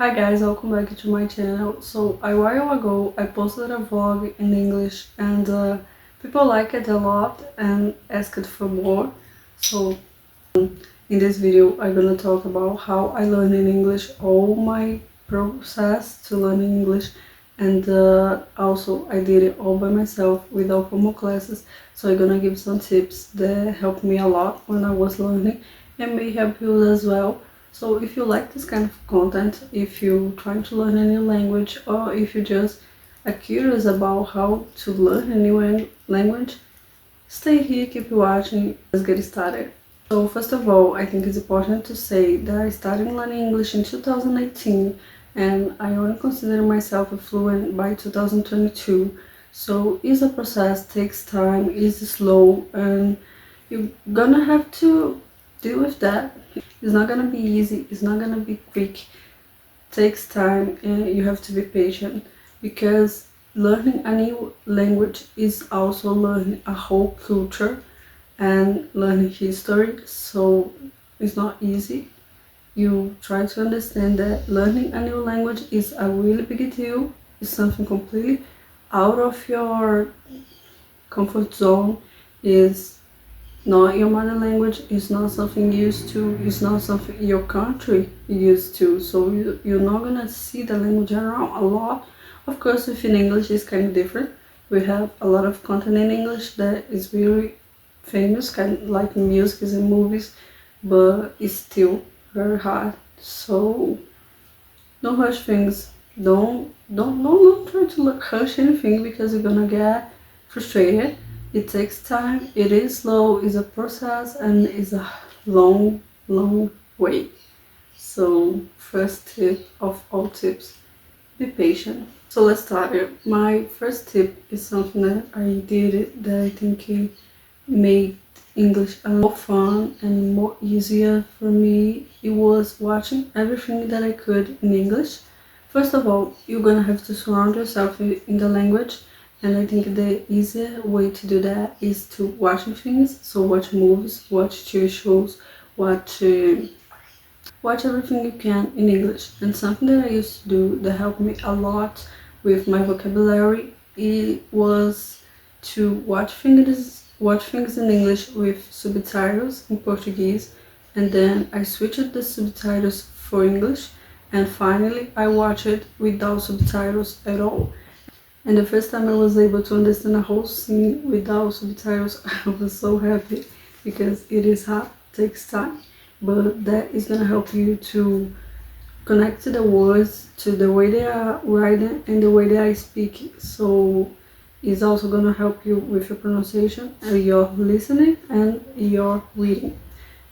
Hi guys, welcome back to my channel. So a while ago I posted a vlog in English and people liked it a lot and asked for more. So in this video I'm gonna talk about how I learn in English, all my process to learn English, and also I did it all by myself without formal classes. So I'm gonna give some tips that helped me a lot when I was learning and may help you as well. So if you like this kind of content, if you're trying to learn a new language, or if you just are curious about how to learn a new language, stay here, keep watching, let's get started. So first of all, I think it's important to say that I started learning English in 2018 and I only consider myself a fluent by 2022. So it's a process, takes time, is slow, and you're gonna have to deal with that. It's not gonna be easy, it's not gonna be quick, it takes time and you have to be patient, because learning a new language is also learning a whole culture and learning history, so it's not easy. You try to understand that learning a new language is a really big deal, it's something completely out of your comfort zone, is not your mother language, is not something you used to, it's not something your country used to, so you're not gonna see the language around a lot. Of course, within English is kind of different. We have a lot of content in English that is really famous, kind of like music and movies, but it's still very hard. So don't rush things. Don't try to rush anything, because you're gonna get frustrated. It takes time, it is slow, it's a process, and it's a long way. So first tip of all tips, be patient. So let's start it. My first tip is something that I did that I think it made English a lot more fun and more easier for me. It was watching everything that I could in English. First of all, you're gonna have to surround yourself in the language, and I think the easier way to do that is to watching things. So watch movies, watch TV shows, watch everything you can in English. And something that I used to do that helped me a lot with my vocabulary, it was to watch things in English with subtitles in Portuguese, and then I switched the subtitles for English, and finally I watched it without subtitles at all. And the first time I was able to understand a whole scene without subtitles, I was so happy, because it is hard, takes time, but that is gonna help you to connect to the words, to the way they are writing and the way they are speaking. So it's also gonna help you with your pronunciation and your listening and your reading,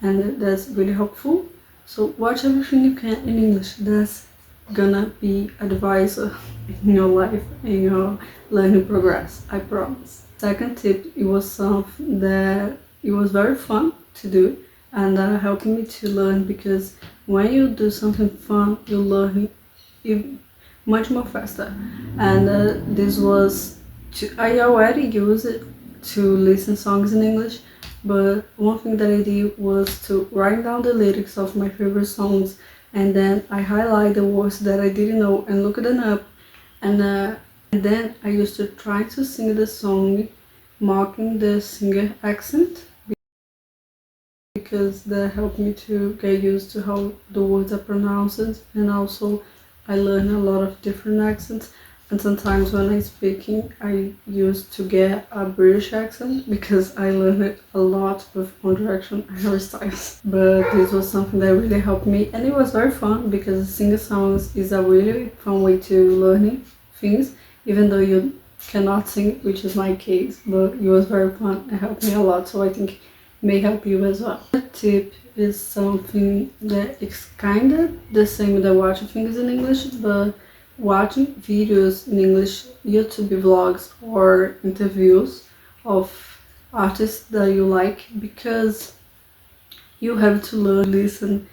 and that's really helpful. So watch everything you can in English. That's gonna be advisor in your life, in your learning progress, I promise. Second tip, it was something that it was very fun to do and helped me to learn, because when you do something fun, you learn it much more faster. And this was I already use it to listen songs in English, but one thing that I did was to write down the lyrics of my favorite songs, and then I highlight the words that I didn't know and look them up, and then I used to try to sing the song mocking the singer accent, because that helped me to get used to how the words are pronounced, and also I learned a lot of different accents. And sometimes when I'm speaking, I used to get a British accent, because I learned it a lot with One Direction and Harry Styles. But this was something that really helped me, and it was very fun, because singing songs is a really fun way to learning things, even though you cannot sing, which is my case. But it was very fun, it helped me a lot, so I think it may help you as well. The tip is something that is kind of the same with the watching things in English, but watching videos in English, YouTube vlogs or interviews of artists that you like, because you have to learn listen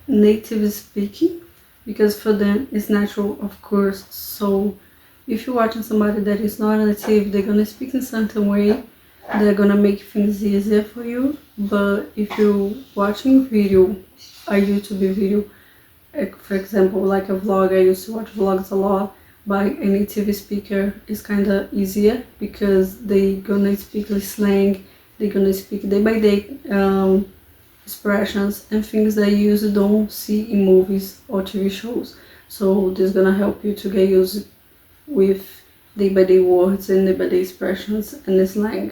native speaking, because for them it's natural, of course. So if you're watching somebody that is not native, they're gonna speak in certain way, they're gonna make things easier for you. But if you're watching video, a YouTube video for example, like a vlog. I used to watch vlogs a lot by a native speaker. It's kind of easier because they gonna speak the slang, they gonna speak day by day expressions and things that you usually don't see in movies or TV shows. So this is gonna help you to get used with day by day words and day by day expressions and the slang.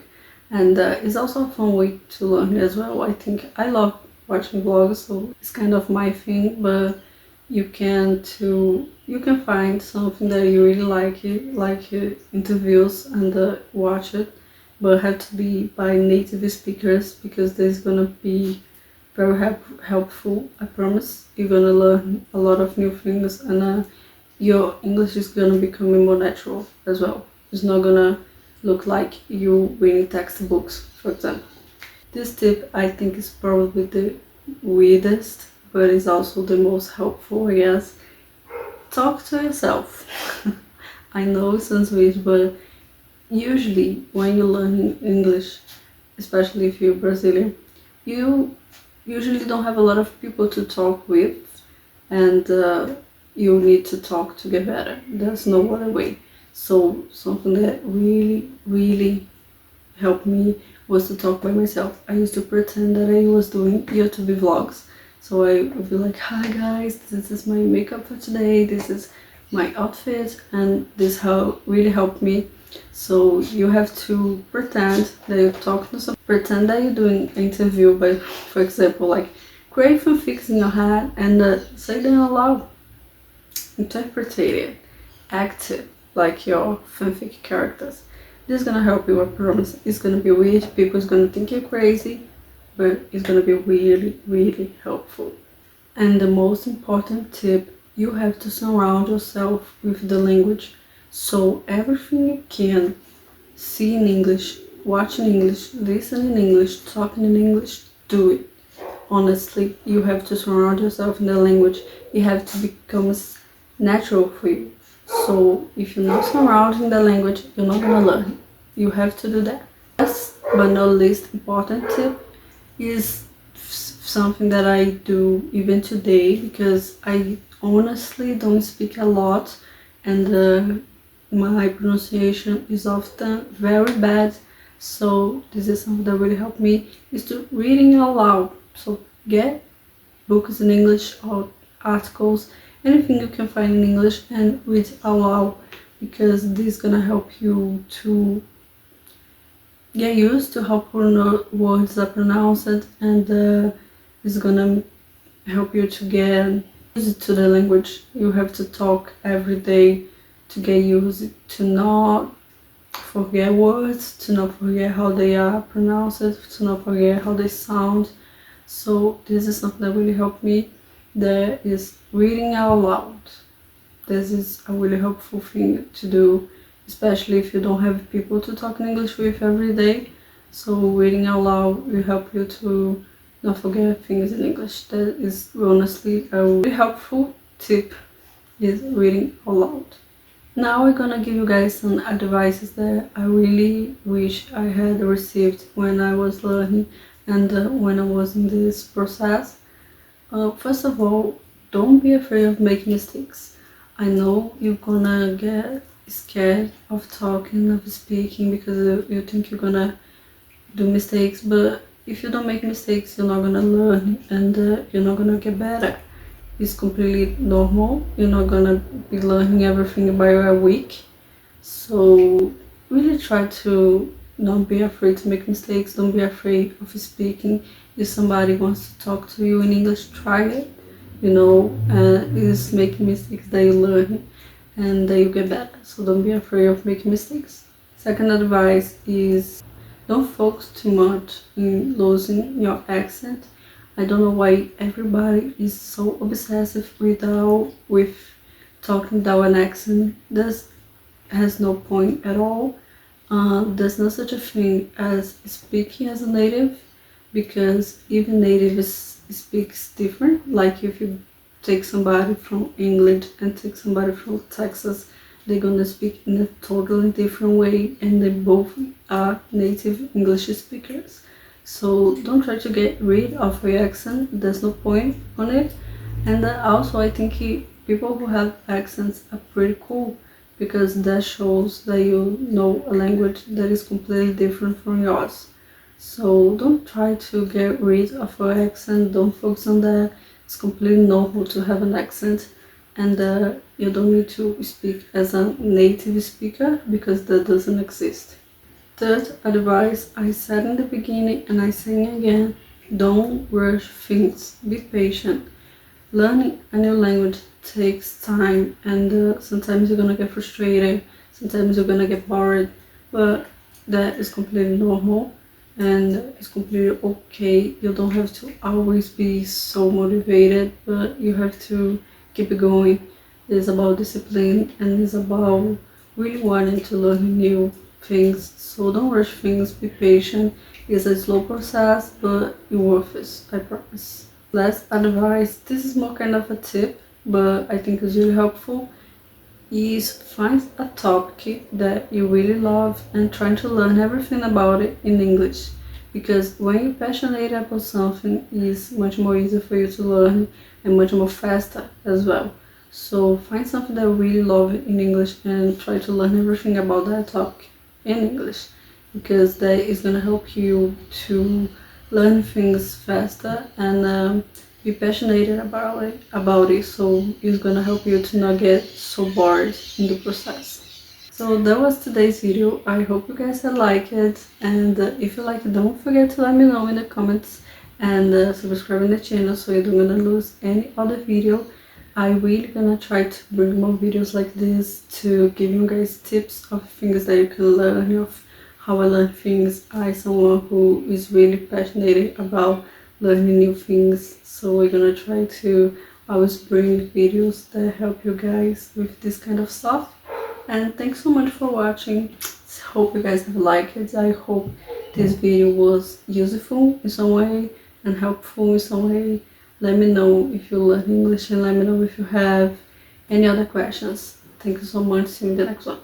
And it's also a fun way to learn as well. I think I love watching vlogs, so it's kind of my thing, but you can find something that you really like interviews and watch it, but have to be by native speakers because this is gonna be very helpful. I promise you're gonna learn a lot of new things, and your English is gonna become more natural as well. It's not gonna look like you reading textbooks, for example. This tip I think is probably the weirdest, but is also the most helpful, I guess. Talk to yourself. I know it sounds weird, but usually when you're learning English, especially if you're Brazilian, you usually don't have a lot of people to talk with, and you need to talk to get better. There's no other way. So something that really helped me was to talk by myself. I used to pretend that I was doing YouTube vlogs. So I would be like, hi guys, this is my makeup for today, this is my outfit, and this really helped me. So you have to pretend that you're talking to someone, pretend that you're doing an interview by, for example, like create fanfics in your head and say them aloud. Interpret it, act it like your fanfic characters. This is gonna help you, I promise. It's gonna be weird, people's gonna think you're crazy, but it's gonna be really helpful. And the most important tip, you have to surround yourself with the language. So everything you can see in English, watch in English, listen in English, talk in English, do it. Honestly, you have to surround yourself in the language. It have to become natural for you. So if you're not surrounding the language, you're not gonna learn. You have to do that. Last but not least important tip is something that I do even today, because I honestly don't speak a lot, and my pronunciation is often very bad. So this is something that really helped me, is to reading out loud. So get books in English or articles, anything you can find in English, and read out loud, because this is gonna help you to get used to how words are pronounced, and it's gonna help you to get used to the language. You have to talk every day to get used to not forget words, to not forget how they are pronounced, to not forget how they sound. So this is something that really helped me. There is reading out loud. This is a really helpful thing to do, especially if you don't have people to talk in English with every day. So reading out loud will help you to not forget things in English. That is honestly a really helpful tip, is reading out loud. Now we're gonna give you guys some advices that I really wish I had received when I was learning and when I was in this process. First of all, don't be afraid of making mistakes. I know you're gonna get scared of talking, of speaking, because you think you're gonna do mistakes, but if you don't make mistakes, you're not gonna learn, and you're not gonna get better. It's completely normal. You're not gonna be learning everything by a week. So really try to not be afraid to make mistakes. Don't be afraid of speaking. If somebody wants to talk to you in English, try it. It's making mistakes that you learn and that you get better. So don't be afraid of making mistakes. Second advice is, don't focus too much in losing your accent. I don't know why everybody is so obsessive with talking without an accent. This has no point at all. There's no such a thing as speaking as a native, because even natives speaks different. Like if you take somebody from England and take somebody from Texas, they're gonna speak in a totally different way, and they both are native English speakers. So don't try to get rid of your accent. There's no point on it. And also I think people who have accents are pretty cool, because that shows that you know a language that is completely different from yours. So don't try to get rid of your accent, don't focus on that. It's completely normal to have an accent, and you don't need to speak as a native speaker, because that doesn't exist. Third advice, I said in the beginning and I say again, don't rush things, be patient. Learning a new language takes time, and sometimes you're gonna get frustrated, sometimes you're gonna get bored, but that is completely normal and it's completely okay. You don't have to always be so motivated, but you have to keep it going. It's about discipline and it's about really wanting to learn new things. So don't rush things, be patient. It's a slow process, but it's worth it, I promise. Last advice, this is more kind of a tip, but I think it's really helpful, is find a topic that you really love and try to learn everything about it in English. Because when you're passionate about something, it's much more easier for you to learn and much more faster as well. So find something that you really love in English and try to learn everything about that topic in English, because that is gonna help you to learn things faster and be passionate about it. So it's gonna help you to not get so bored in the process. So that was today's video. I hope you guys have liked it, and if you like it, don't forget to let me know in the comments, and subscribe in the channel so you don't gonna lose any other video. I really gonna try to bring more videos like this to give you guys tips of things that you can learn, of how I learn things. I someone who is really passionate about learning new things, so we're gonna try to always bring videos that help you guys with this kind of stuff. And thanks so much for watching. Hope you guys have liked it. I hope this video was useful in some way and helpful in some way. Let me know if you learn English and let me know if you have any other questions. Thank you so much. See you in the next one.